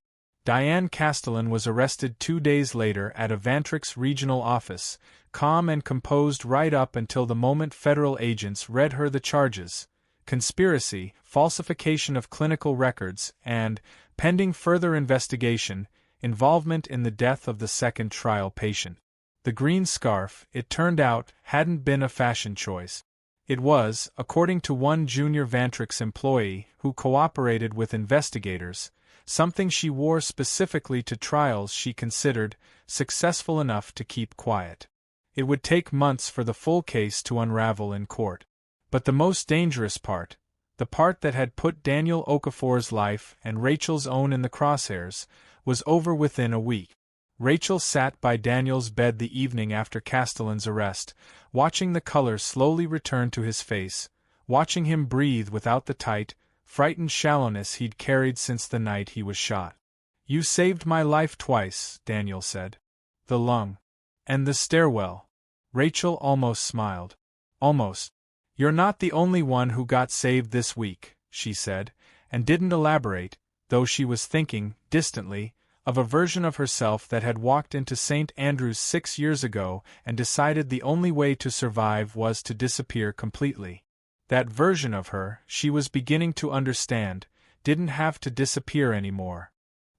Diane Castellan was arrested 2 days later at a Vantrix regional office, calm and composed right up until the moment federal agents read her the charges: conspiracy, falsification of clinical records, and, pending further investigation, involvement in the death of the second trial patient. The green scarf, it turned out, hadn't been a fashion choice. It was, according to one junior Vantrix employee who cooperated with investigators, something she wore specifically to trials she considered successful enough to keep quiet. It would take months for the full case to unravel in court. But the most dangerous part, the part that had put Daniel Okafor's life and Rachel's own in the crosshairs, was over within a week. Rachel sat by Daniel's bed the evening after Castellan's arrest, watching the color slowly return to his face, watching him breathe without the tight, frightened shallowness he'd carried since the night he was shot. "You saved my life twice," Daniel said. "The lung. And the stairwell." Rachel almost smiled. "Almost. You're not the only one who got saved this week," she said, and didn't elaborate, though she was thinking, distantly, of a version of herself that had walked into St. Andrew's 6 years ago and decided the only way to survive was to disappear completely. That version of her, she was beginning to understand, didn't have to disappear anymore.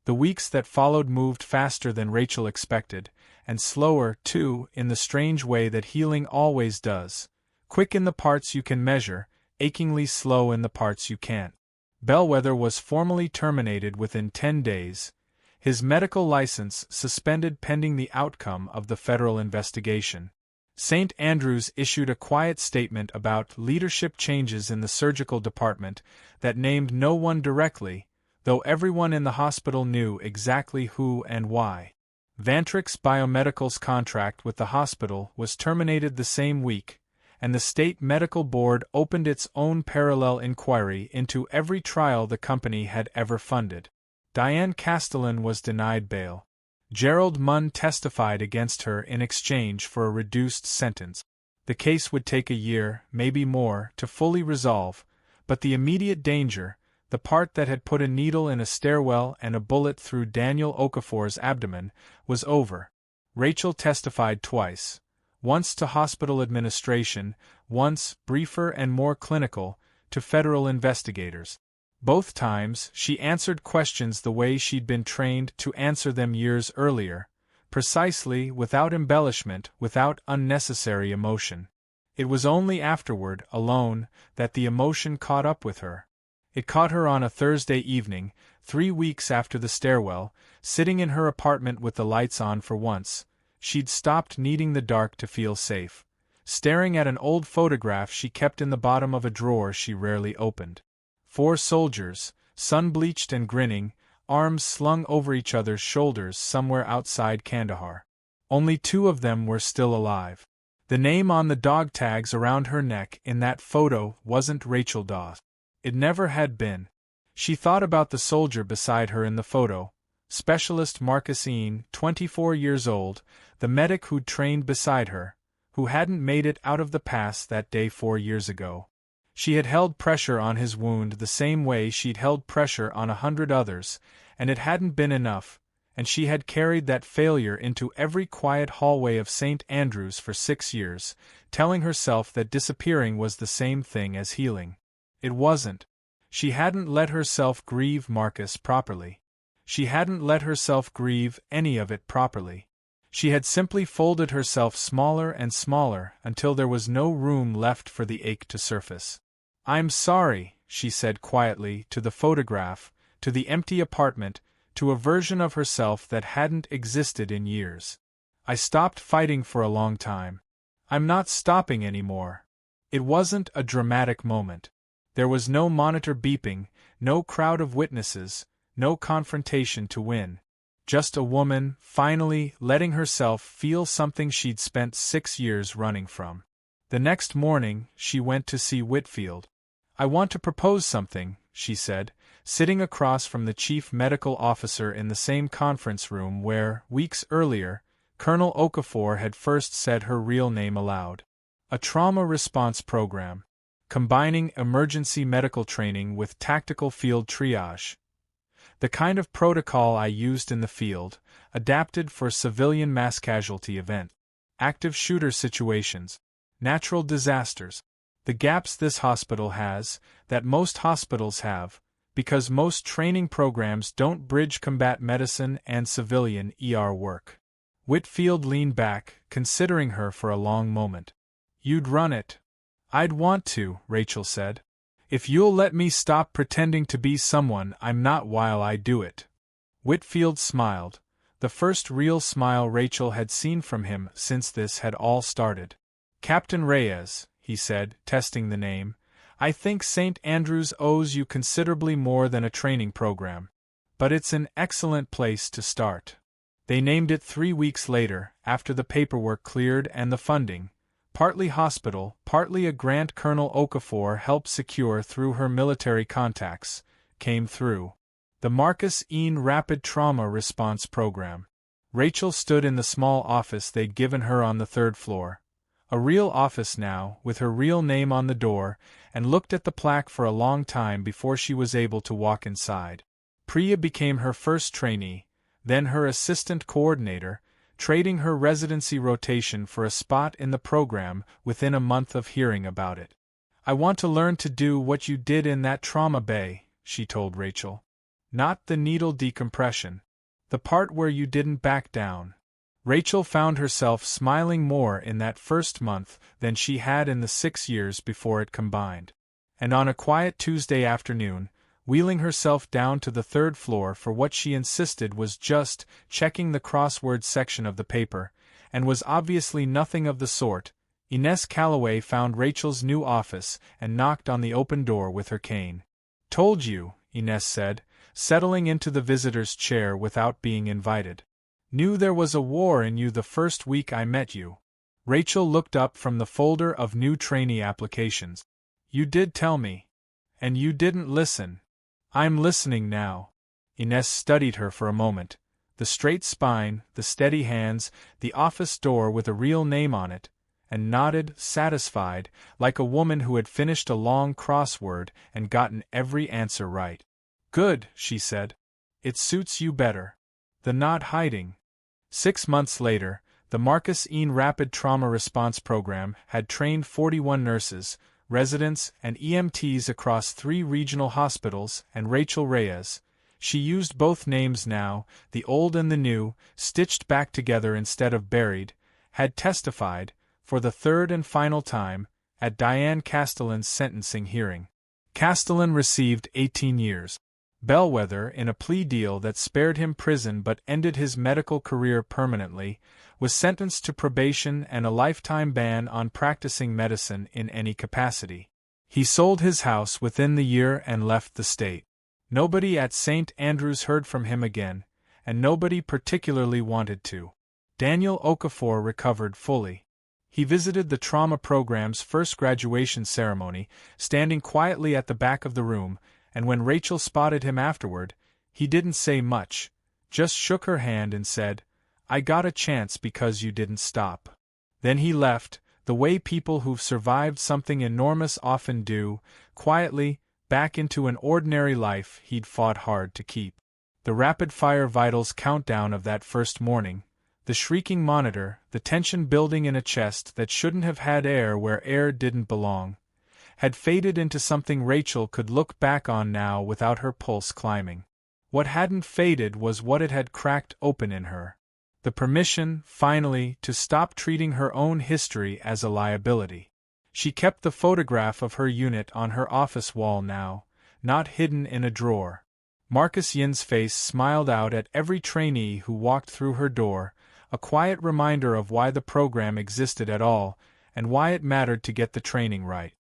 The weeks that followed moved faster than Rachel expected, and slower, too, in the strange way that healing always does. Quick in the parts you can measure, achingly slow in the parts you can't. Bellwether was formally terminated within 10 days, his medical license suspended pending the outcome of the federal investigation. St. Andrews issued a quiet statement about leadership changes in the surgical department that named no one directly, though everyone in the hospital knew exactly who and why. Vantrix Biomedical's contract with the hospital was terminated the same week, and the state medical board opened its own parallel inquiry into every trial the company had ever funded. Diane Castellan was denied bail. Gerald Munn testified against her in exchange for a reduced sentence. The case would take a year, maybe more, to fully resolve, but the immediate danger, the part that had put a needle in a stairwell and a bullet through Daniel Okafor's abdomen, was over. Rachel testified twice. Once to hospital administration, once, briefer and more clinical, to federal investigators. Both times, she answered questions the way she'd been trained to answer them years earlier, precisely, without embellishment, without unnecessary emotion. It was only afterward, alone, that the emotion caught up with her. It caught her on a Thursday evening, 3 weeks after the stairwell, sitting in her apartment with the lights on for once. She'd stopped needing the dark to feel safe, staring at an old photograph she kept in the bottom of a drawer she rarely opened. 4 soldiers, sun-bleached and grinning, arms slung over each other's shoulders somewhere outside Kandahar. Only 2 of them were still alive. The name on the dog tags around her neck in that photo wasn't Rachel Dawes. It never had been. She thought about the soldier beside her in the photo, Specialist Marcusine, 24 years old, the medic who'd trained beside her, who hadn't made it out of the pass that day 4 years ago. She had held pressure on his wound the same way she'd held pressure on 100 others, and it hadn't been enough, and she had carried that failure into every quiet hallway of St. Andrew's for 6 years, telling herself that disappearing was the same thing as healing. It wasn't. She hadn't let herself grieve Marcus properly. She hadn't let herself grieve any of it properly. She had simply folded herself smaller and smaller until there was no room left for the ache to surface. "I'm sorry," she said quietly, to the photograph, to the empty apartment, to a version of herself that hadn't existed in years. "I stopped fighting for a long time. I'm not stopping anymore." It wasn't a dramatic moment. There was no monitor beeping, no crowd of witnesses, no confrontation to win. Just a woman, finally, letting herself feel something she'd spent 6 years running from. The next morning, she went to see Whitfield. "I want to propose something," she said, sitting across from the chief medical officer in the same conference room where, weeks earlier, Colonel Okafor had first said her real name aloud. A trauma response program, combining emergency medical training with tactical field triage. The kind of protocol I used in the field, adapted for civilian mass casualty events, active shooter situations, natural disasters. The gaps this hospital has, that most hospitals have, because most training programs don't bridge combat medicine and civilian ER work. Whitfield leaned back, considering her for a long moment. You'd run it. I'd want to, Rachel said. If you'll let me stop pretending to be someone I'm not while I do it. Whitfield smiled, the first real smile Rachel had seen from him since this had all started. Captain Reyes, he said, testing the name, I think St. Andrews owes you considerably more than a training program. But it's an excellent place to start. They named it 3 weeks later, after the paperwork cleared and the funding, partly hospital, partly a grant Colonel Okafor helped secure through her military contacts, came through. The Marcus Ean Rapid Trauma Response Program. Rachel stood in the small office they'd given her on the 3rd floor. A real office now, with her real name on the door, and looked at the plaque for a long time before she was able to walk inside. Priya became her first trainee, then her assistant coordinator, trading her residency rotation for a spot in the program within a month of hearing about it. I want to learn to do what you did in that trauma bay, she told Rachel. Not the needle decompression. The part where you didn't back down. Rachel found herself smiling more in that first month than she had in the 6 years before it combined. And on a quiet Tuesday afternoon, wheeling herself down to the 3rd floor for what she insisted was just checking the crossword section of the paper, and was obviously nothing of the sort, Inez Calloway found Rachel's new office and knocked on the open door with her cane. Told you, Inez said, settling into the visitor's chair without being invited. Knew there was a war in you the first week I met you. Rachel looked up from the folder of new trainee applications. You did tell me. And you didn't listen. I'm listening now. Inez studied her for a moment. The straight spine, the steady hands, the office door with a real name on it, and nodded, satisfied, like a woman who had finished a long crossword and gotten every answer right. Good, she said. It suits you better. The not hiding. 6 months later, the Marcus Ean Rapid Trauma Response Program had trained 41 nurses, residents, and EMTs across 3 regional hospitals, and Rachel Reyes, she used both names now, the old and the new, stitched back together instead of buried, had testified, for the 3rd and final time, at Diane Castellan's sentencing hearing. Castellan received 18 years. Bellwether, in a plea deal that spared him prison but ended his medical career permanently, was sentenced to probation and a lifetime ban on practicing medicine in any capacity. He sold his house within the year and left the state. Nobody at St. Andrews heard from him again, and nobody particularly wanted to. Daniel Okafor recovered fully. He visited the trauma program's first graduation ceremony, standing quietly at the back of the room, and when Rachel spotted him afterward, he didn't say much, just shook her hand and said, I got a chance because you didn't stop. Then he left, the way people who've survived something enormous often do, quietly, back into an ordinary life he'd fought hard to keep. The rapid-fire vitals countdown of that first morning, the shrieking monitor, the tension building in a chest that shouldn't have had air where air didn't belong, had faded into something Rachel could look back on now without her pulse climbing. What hadn't faded was what it had cracked open in her. The permission, finally, to stop treating her own history as a liability. She kept the photograph of her unit on her office wall now, not hidden in a drawer. Marcus Yin's face smiled out at every trainee who walked through her door, a quiet reminder of why the program existed at all, and why it mattered to get the training right.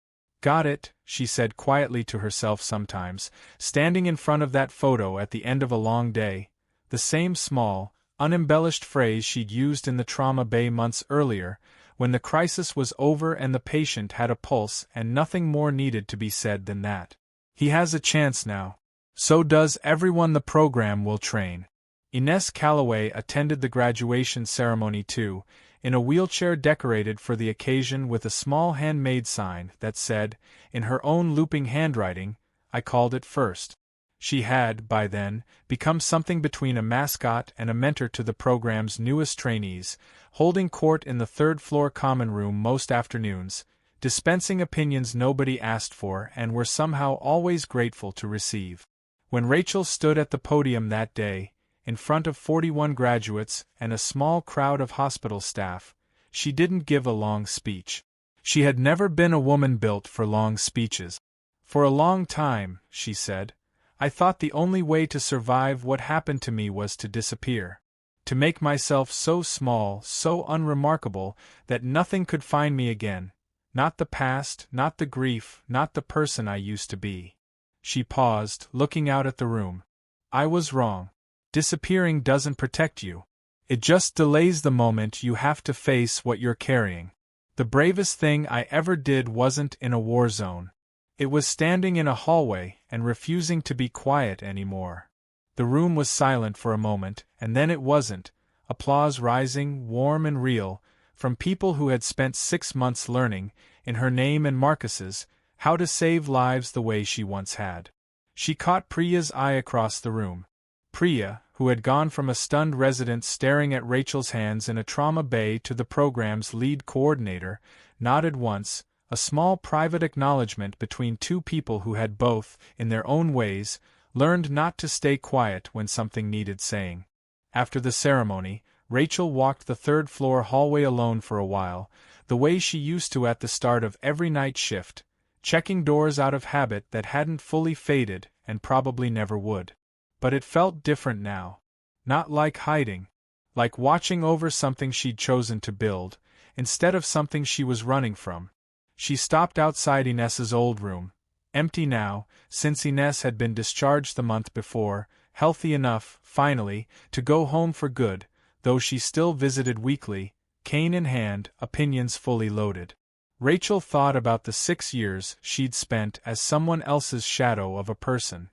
Got it, she said quietly to herself sometimes, standing in front of that photo at the end of a long day, the same small, unembellished phrase she'd used in the trauma bay months earlier, when the crisis was over and the patient had a pulse and nothing more needed to be said than that. He has a chance now. So does everyone the program will train. Ines Calloway attended the graduation ceremony too, in a wheelchair decorated for the occasion with a small handmade sign that said, in her own looping handwriting, "I called it first." She had, by then, become something between a mascot and a mentor to the program's newest trainees, holding court in the third-floor common room most afternoons, dispensing opinions nobody asked for and were somehow always grateful to receive. When Rachel stood at the podium that day, in front of 41 graduates and a small crowd of hospital staff, she didn't give a long speech. She had never been a woman built for long speeches. "For a long time," she said, "I thought the only way to survive what happened to me was to disappear. To make myself so small, so unremarkable, that nothing could find me again. Not the past, not the grief, not the person I used to be." She paused, looking out at the room. "I was wrong. Disappearing doesn't protect you. It just delays the moment you have to face what you're carrying. The bravest thing I ever did wasn't in a war zone. It was standing in a hallway and refusing to be quiet anymore." The room was silent for a moment, and then it wasn't, applause rising, warm and real, from people who had spent 6 months learning, in her name and Marcus's, how to save lives the way she once had. She caught Priya's eye across the room. Priya, who had gone from a stunned resident staring at Rachel's hands in a trauma bay to the program's lead coordinator, nodded once, a small private acknowledgement between two people who had both, in their own ways, learned not to stay quiet when something needed saying. After the ceremony, Rachel walked the third-floor hallway alone for a while, the way she used to at the start of every night shift, checking doors out of habit that hadn't fully faded and probably never would. But it felt different now. Not like hiding. Like watching over something she'd chosen to build, instead of something she was running from. She stopped outside Ines's old room, empty now, since Ines had been discharged the month before, healthy enough, finally, to go home for good, though she still visited weekly, cane in hand, opinions fully loaded. Rachel thought about the 6 years she'd spent as someone else's shadow of a person.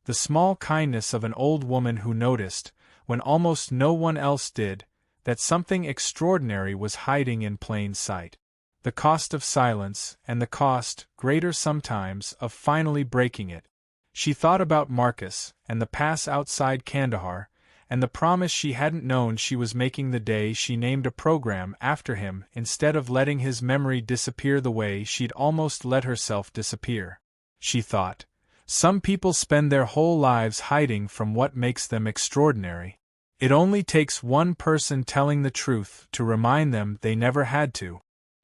The small kindness of an old woman who noticed, when almost no one else did, that something extraordinary was hiding in plain sight. The cost of silence, and the cost, greater sometimes, of finally breaking it. She thought about Marcus, and the pass outside Kandahar, and the promise she hadn't known she was making the day she named a program after him instead of letting his memory disappear the way she'd almost let herself disappear. She thought, some people spend their whole lives hiding from what makes them extraordinary. It only takes one person telling the truth to remind them they never had to.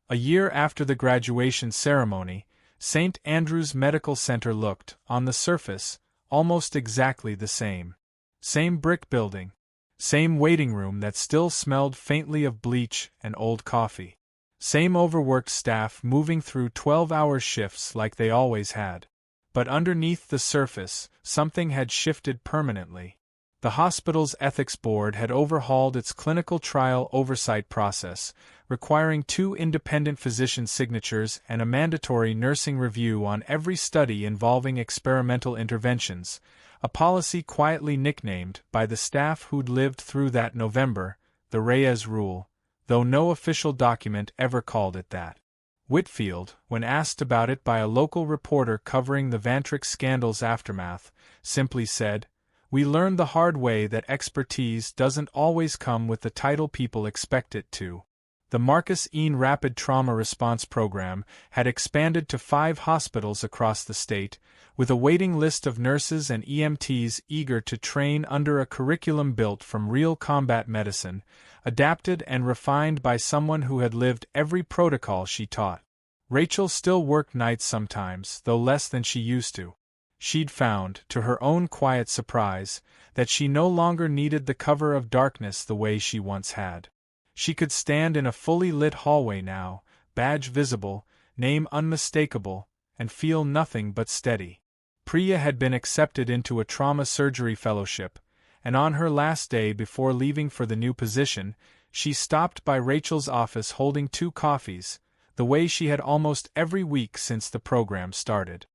A year after the graduation ceremony, St. Andrew's Medical Center looked, on the surface, almost exactly the same. Same brick building. Same waiting room that still smelled faintly of bleach and old coffee. Same overworked staff moving through 12-hour shifts like they always had. But underneath the surface, something had shifted permanently. The hospital's ethics board had overhauled its clinical trial oversight process, requiring 2 independent physician signatures and a mandatory nursing review on every study involving experimental interventions, a policy quietly nicknamed, by the staff who'd lived through that November, the Reyes Rule, though no official document ever called it that. Whitfield, when asked about it by a local reporter covering the Vantrix scandal's aftermath, simply said, "We learned the hard way that expertise doesn't always come with the title people expect it to." The Marcus Ean Rapid Trauma Response Program had expanded to 5 hospitals across the state, with a waiting list of nurses and EMTs eager to train under a curriculum built from real combat medicine, adapted and refined by someone who had lived every protocol she taught. Rachel still worked nights sometimes, though less than she used to. She'd found, to her own quiet surprise, that she no longer needed the cover of darkness the way she once had. She could stand in a fully lit hallway now, badge visible, name unmistakable, and feel nothing but steady. Priya had been accepted into a trauma surgery fellowship, and on her last day before leaving for the new position, she stopped by Rachel's office holding 2 coffees, the way she had almost every week since the program started.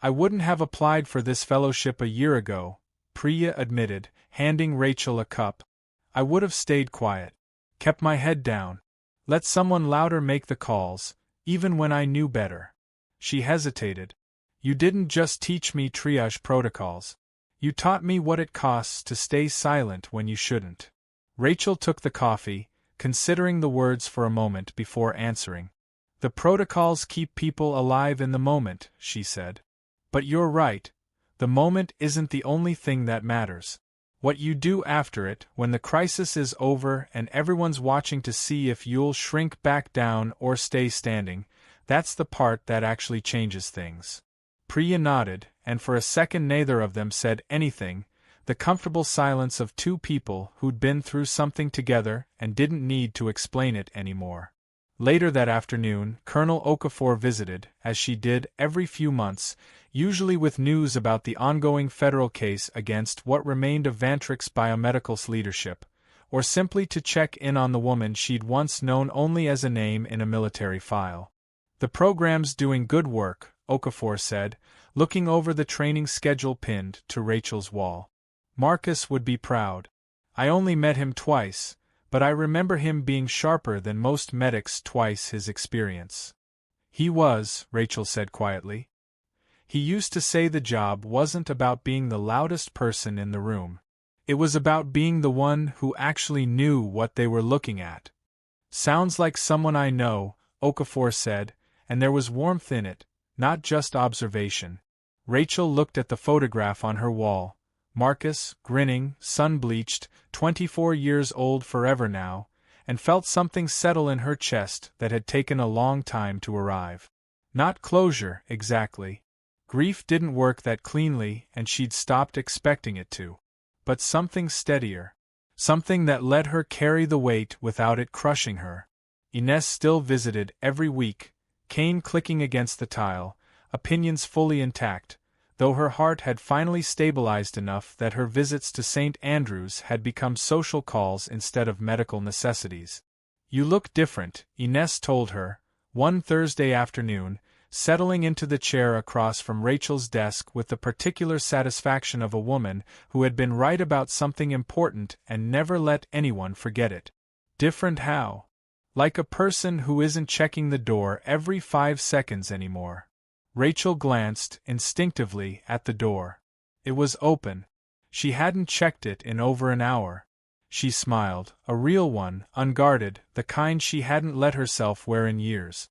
"I wouldn't have applied for this fellowship a year ago," Priya admitted, handing Rachel a cup. I would have stayed quiet. Kept my head down. Let someone louder make the calls, even when I knew better. She hesitated. You didn't just teach me triage protocols. You taught me what it costs to stay silent when you shouldn't. Rachel took the coffee, considering the words for a moment before answering. The protocols keep people alive in the moment, she said. But you're right. The moment isn't the only thing that matters. What you do after it, when the crisis is over and everyone's watching to see if you'll shrink back down or stay standing, that's the part that actually changes things. Priya nodded, and for a second neither of them said anything, the comfortable silence of two people who'd been through something together and didn't need to explain it anymore. Later that afternoon, Colonel Okafor visited, as she did every few months, usually with news about the ongoing federal case against what remained of Vantrix Biomedical's leadership, or simply to check in on the woman she'd once known only as a name in a military file. The program's doing good work, Okafor said, looking over the training schedule pinned to Rachel's wall. Marcus would be proud. I only met him twice, but I remember him being sharper than most medics twice his experience. He was, Rachel said quietly. He used to say the job wasn't about being the loudest person in the room. It was about being the one who actually knew what they were looking at. Sounds like someone I know, Okafor said, and there was warmth in it, not just observation. Rachel looked at the photograph on her wall. Marcus, grinning, sun-bleached, 24 years old forever now, and felt something settle in her chest that had taken a long time to arrive. Not closure, exactly. Grief didn't work that cleanly, and she'd stopped expecting it to. But something steadier. Something that let her carry the weight without it crushing her. Ines still visited every week, cane clicking against the tile, opinions fully intact, though her heart had finally stabilized enough that her visits to St. Andrew's had become social calls instead of medical necessities. You look different, Ines told her, one Thursday afternoon, settling into the chair across from Rachel's desk with the particular satisfaction of a woman who had been right about something important and never let anyone forget it. Different how? Like a person who isn't checking the door every 5 seconds anymore. Rachel glanced, instinctively, at the door. It was open. She hadn't checked it in over an hour. She smiled, a real one, unguarded, the kind she hadn't let herself wear in years.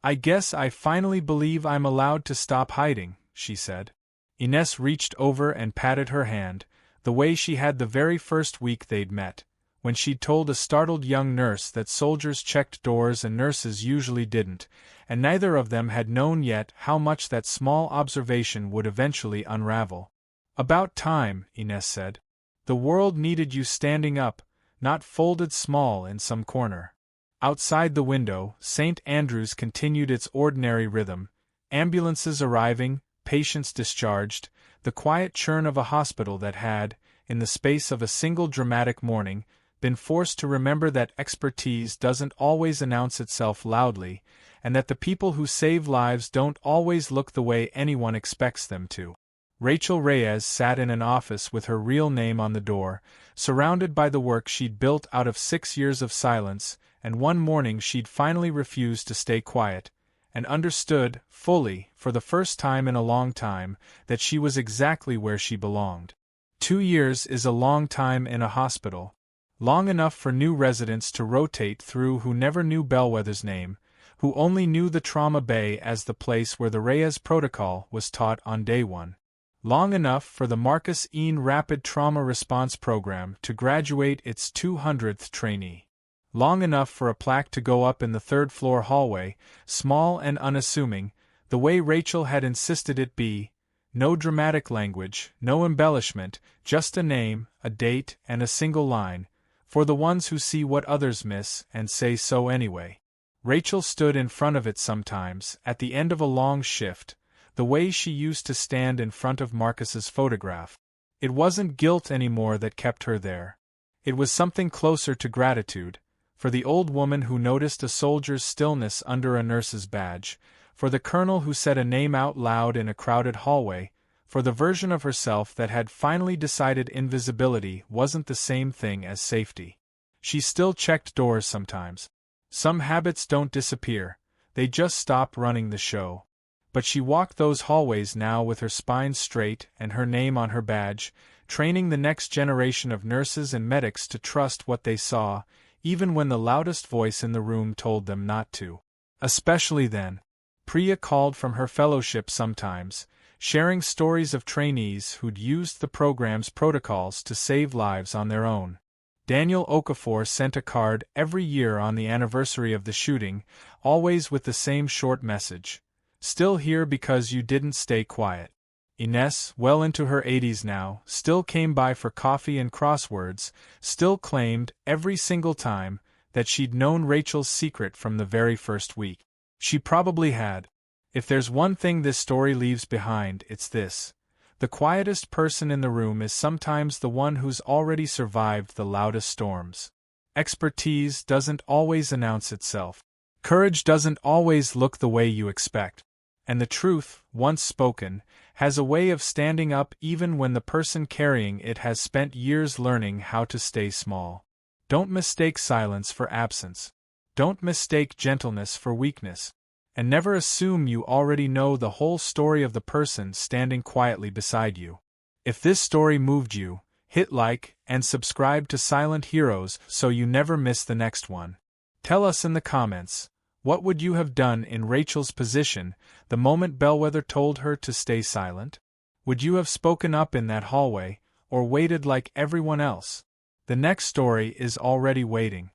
I guess I finally believe I'm allowed to stop hiding, she said. Ines reached over and patted her hand, the way she had the very first week they'd met, when she'd told a startled young nurse that soldiers checked doors and nurses usually didn't, and neither of them had known yet how much that small observation would eventually unravel. About time, Ines said. The world needed you standing up, not folded small in some corner. Outside the window, St. Andrew's continued its ordinary rhythm, ambulances arriving, patients discharged, the quiet churn of a hospital that had, in the space of a single dramatic morning, been forced to remember that expertise doesn't always announce itself loudly, and that the people who save lives don't always look the way anyone expects them to. Rachel Reyes sat in an office with her real name on the door, surrounded by the work she'd built out of 6 years of silence, and one morning she'd finally refused to stay quiet, and understood, fully, for the first time in a long time, that she was exactly where she belonged. 2 years is a long time in a hospital. Long enough for new residents to rotate through who never knew Bellwether's name, who only knew the trauma bay as the place where the Reyes protocol was taught on day one. Long enough for the Marcus Ean Rapid Trauma Response Program to graduate its 200th trainee. Long enough for a plaque to go up in the third-floor hallway, small and unassuming, the way Rachel had insisted it be. No dramatic language, no embellishment, just a name, a date, and a single line, for the ones who see what others miss and say so anyway. Rachel stood in front of it sometimes, at the end of a long shift, the way she used to stand in front of Marcus's photograph. It wasn't guilt anymore that kept her there. It was something closer to gratitude, for the old woman who noticed a soldier's stillness under a nurse's badge, for the colonel who said a name out loud in a crowded hallway, for the version of herself that had finally decided invisibility wasn't the same thing as safety. She still checked doors sometimes. Some habits don't disappear, they just stop running the show. But she walked those hallways now with her spine straight and her name on her badge, training the next generation of nurses and medics to trust what they saw, even when the loudest voice in the room told them not to. Especially then. Priya called from her fellowship sometimes, sharing stories of trainees who'd used the program's protocols to save lives on their own. Daniel Okafor sent a card every year on the anniversary of the shooting, always with the same short message. Still here because you didn't stay quiet. Ines, well into her 80s now, still came by for coffee and crosswords, still claimed, every single time, that she'd known Rachel's secret from the very first week. She probably had. If there's one thing this story leaves behind, it's this. The quietest person in the room is sometimes the one who's already survived the loudest storms. Expertise doesn't always announce itself. Courage doesn't always look the way you expect. And the truth, once spoken, has a way of standing up even when the person carrying it has spent years learning how to stay small. Don't mistake silence for absence. Don't mistake gentleness for weakness. And never assume you already know the whole story of the person standing quietly beside you. If this story moved you, hit like and subscribe to Silent Heroes so you never miss the next one. Tell us in the comments, what would you have done in Rachel's position the moment Bellwether told her to stay silent? Would you have spoken up in that hallway, or waited like everyone else? The next story is already waiting.